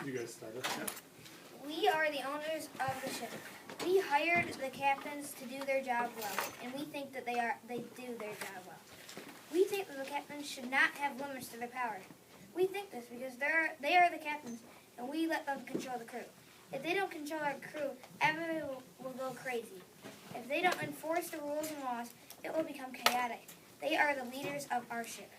You guys started. Yeah. We are the owners of the ship. We hired the captains to do their job well, and we think that they do their job well. We think that the captains should not have limits to their power. We think this because they are the captains, and we let them control the crew. If they don't control our crew, everyone will go crazy. If they don't enforce the rules and laws, it will become chaotic. They are the leaders of our ship.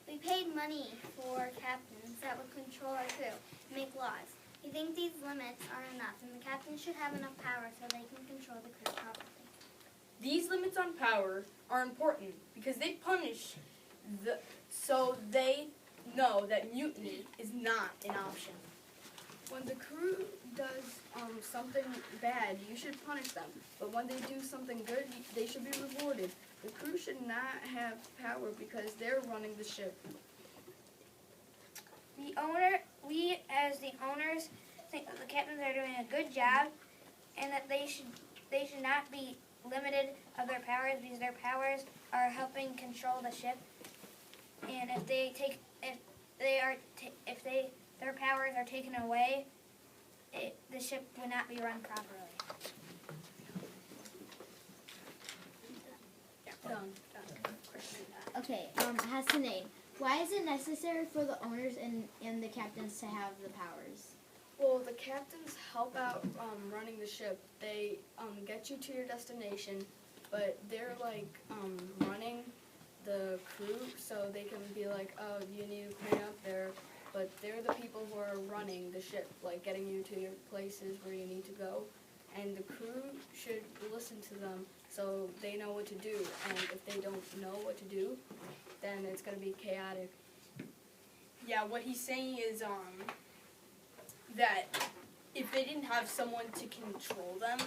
We paid money for captains that would control our crew, make laws. We think these limits are enough, and the captains should have enough power so they can control the crew properly. These limits on power are important because they punish so they know that mutiny is not an option. When the crew does something bad, you should punish them. But when they do something good, they should be rewarded. The crew should not have power because they're running the ship. We as the owners think that the captains are doing a good job, and that they should not be limited of their powers because their powers are helping control the ship. And if their powers are taken away, the ship will not be run properly. Done. Okay, Hassanay, why is it necessary for the owners and the captains to have the powers? Well, the captains help out running the ship. They get you to your destination, but they're like running the crew, so they can be like, oh, you need to clean up there. But they're the people who are running the ship, like getting you to your places where you need to go. And the crew should listen to them so they know what to do. And if they don't know what to do, then it's going to be chaotic. Yeah, what he's saying is that if they didn't have someone to control them,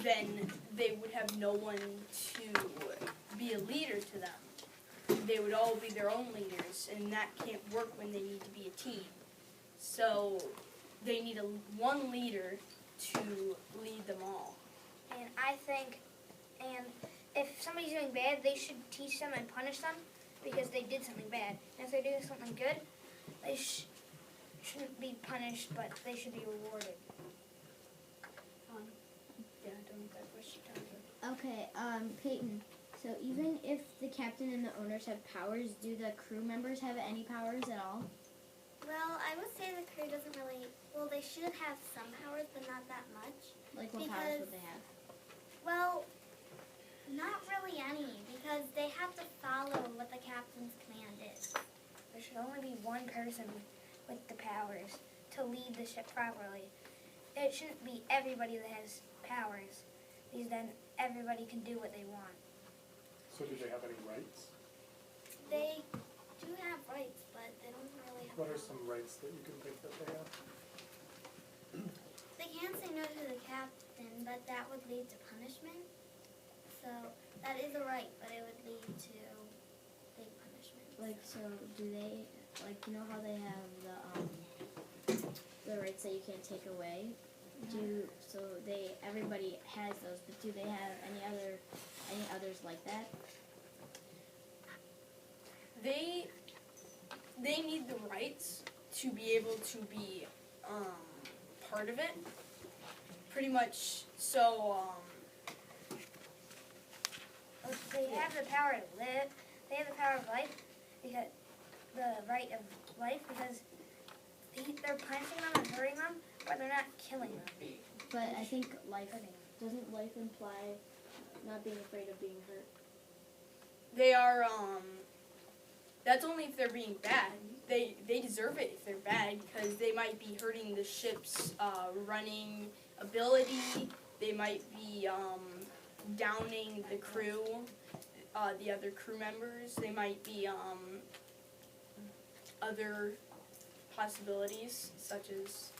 then they would have no one to be a leader to them. They would all be their own leaders, and that can't work when they need to be a team. So they need one leader to lead them all. And I think, and if somebody's doing bad, they should teach them and punish them because they did something bad. And if they're doing something good, they shouldn't be punished, but they should be rewarded. Yeah, don't need that question. Okay, Peyton, so even if the captain and the owners have powers, do the crew members have any powers at all? Well, I would say the crew doesn't really, well, they should have some powers, but not that much. Like what powers would they have? Well, not really any, because they have to follow what the captain's command is. There should only be one person with the powers to lead the ship properly. It shouldn't be everybody that has powers, because then everybody can do what they want. So do they have any rights? They do have rights, but they don't really have What are powers. some rights that you can think that they have? They can't say no to the captain, but that would lead to punishment. So that is a right, but it would lead to big punishment. Like, so do they, like, you know how they have the rights that you can't take away? Everybody has those, but do they have any others like that? They need the rights to be able to be part of it. Pretty much. So They have the power to live. They have the power of life, because the right of life, because they're punishing them and hurting them, but they're not killing them. But I think doesn't life imply not being afraid of being hurt? they are. That's only if they're being bad. They deserve it if they're bad because they might be hurting the ship's running ability. They might be downing the crew, the other crew members. They might be other possibilities such as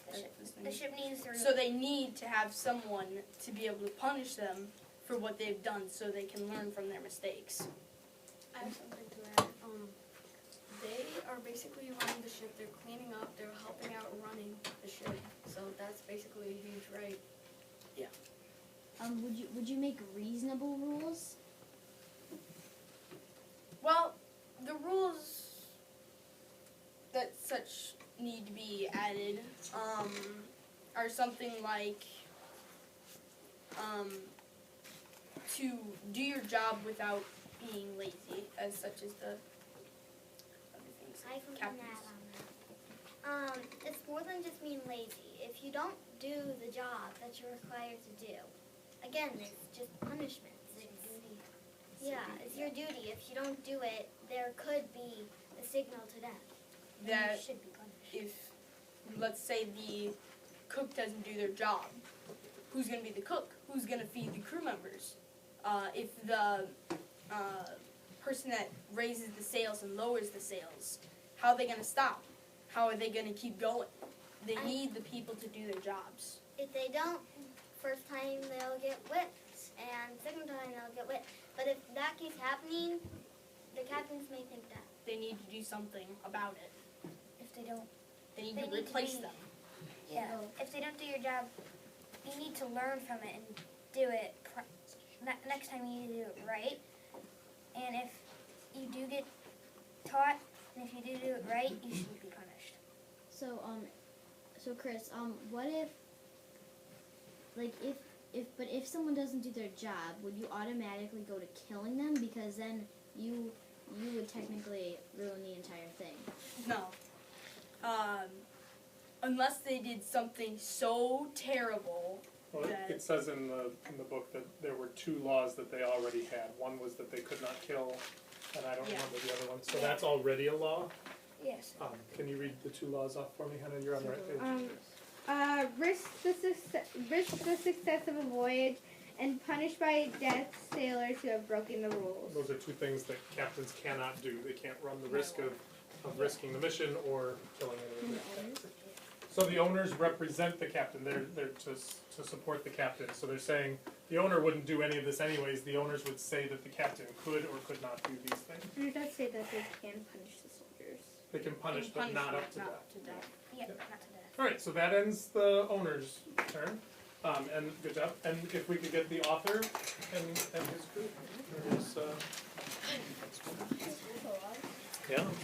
The ship needs to. So they need to have someone to be able to punish them for what they've done so they can learn from their mistakes. I have something to add. They are basically running the ship. They're cleaning up. They're helping out running the ship. So that's basically a huge right. Would you make reasonable rules? Well, the rules that such need to be added are something like to do your job without being lazy, as such as the other things. I can Captains. add on that. It's more than just being lazy. If you don't do the job that you're required to do, again, it's just punishments. It's your duty. If you don't do it, there could be a signal to death. And That you should be punished. if, let's say, the cook doesn't do their job, who's going to be the cook? Who's going to feed the crew members? If the person that raises the sails and lowers the sails, how are they going to stop? How are they going to keep going? They need the people to do their jobs. If they don't, first time they'll get whipped, and second time they'll get whipped. But if that keeps happening, the captains may think that. They need to do something about it. If they don't, They need They to need to replace be- them. if they don't do your job, you need to learn from it and do it. Next time you need to do it right. And if you do get taught, and if you do it right, you should be punished. So so Chris, what if, like, if someone doesn't do their job, would you automatically go to killing them? Because then you would technically ruin the entire thing. No. Unless they did something so terrible. Well, That- it says in the book that there were 2 laws that they already had. One was that they could not kill, and I don't Yeah. remember the other one. So that's already a law. Yes. Can you read the 2 laws off for me, Hannah? You're on the right page. Risk the success of a voyage and punish by death sailors who have broken the rules. Those are 2 things that captains cannot do. They can't run the risk of risking the mission or killing any of the captain. So the owners represent the captain. They're to support the captain. So they're saying the owner wouldn't do any of this anyways. The owners would say that the captain could or could not do these things. And it does say that they can punish the soldiers. They can punish, but not up to death. Yeah, not to death. All right, so that ends the owner's turn. And good job. And if we could get the author and his group. Or his, yeah.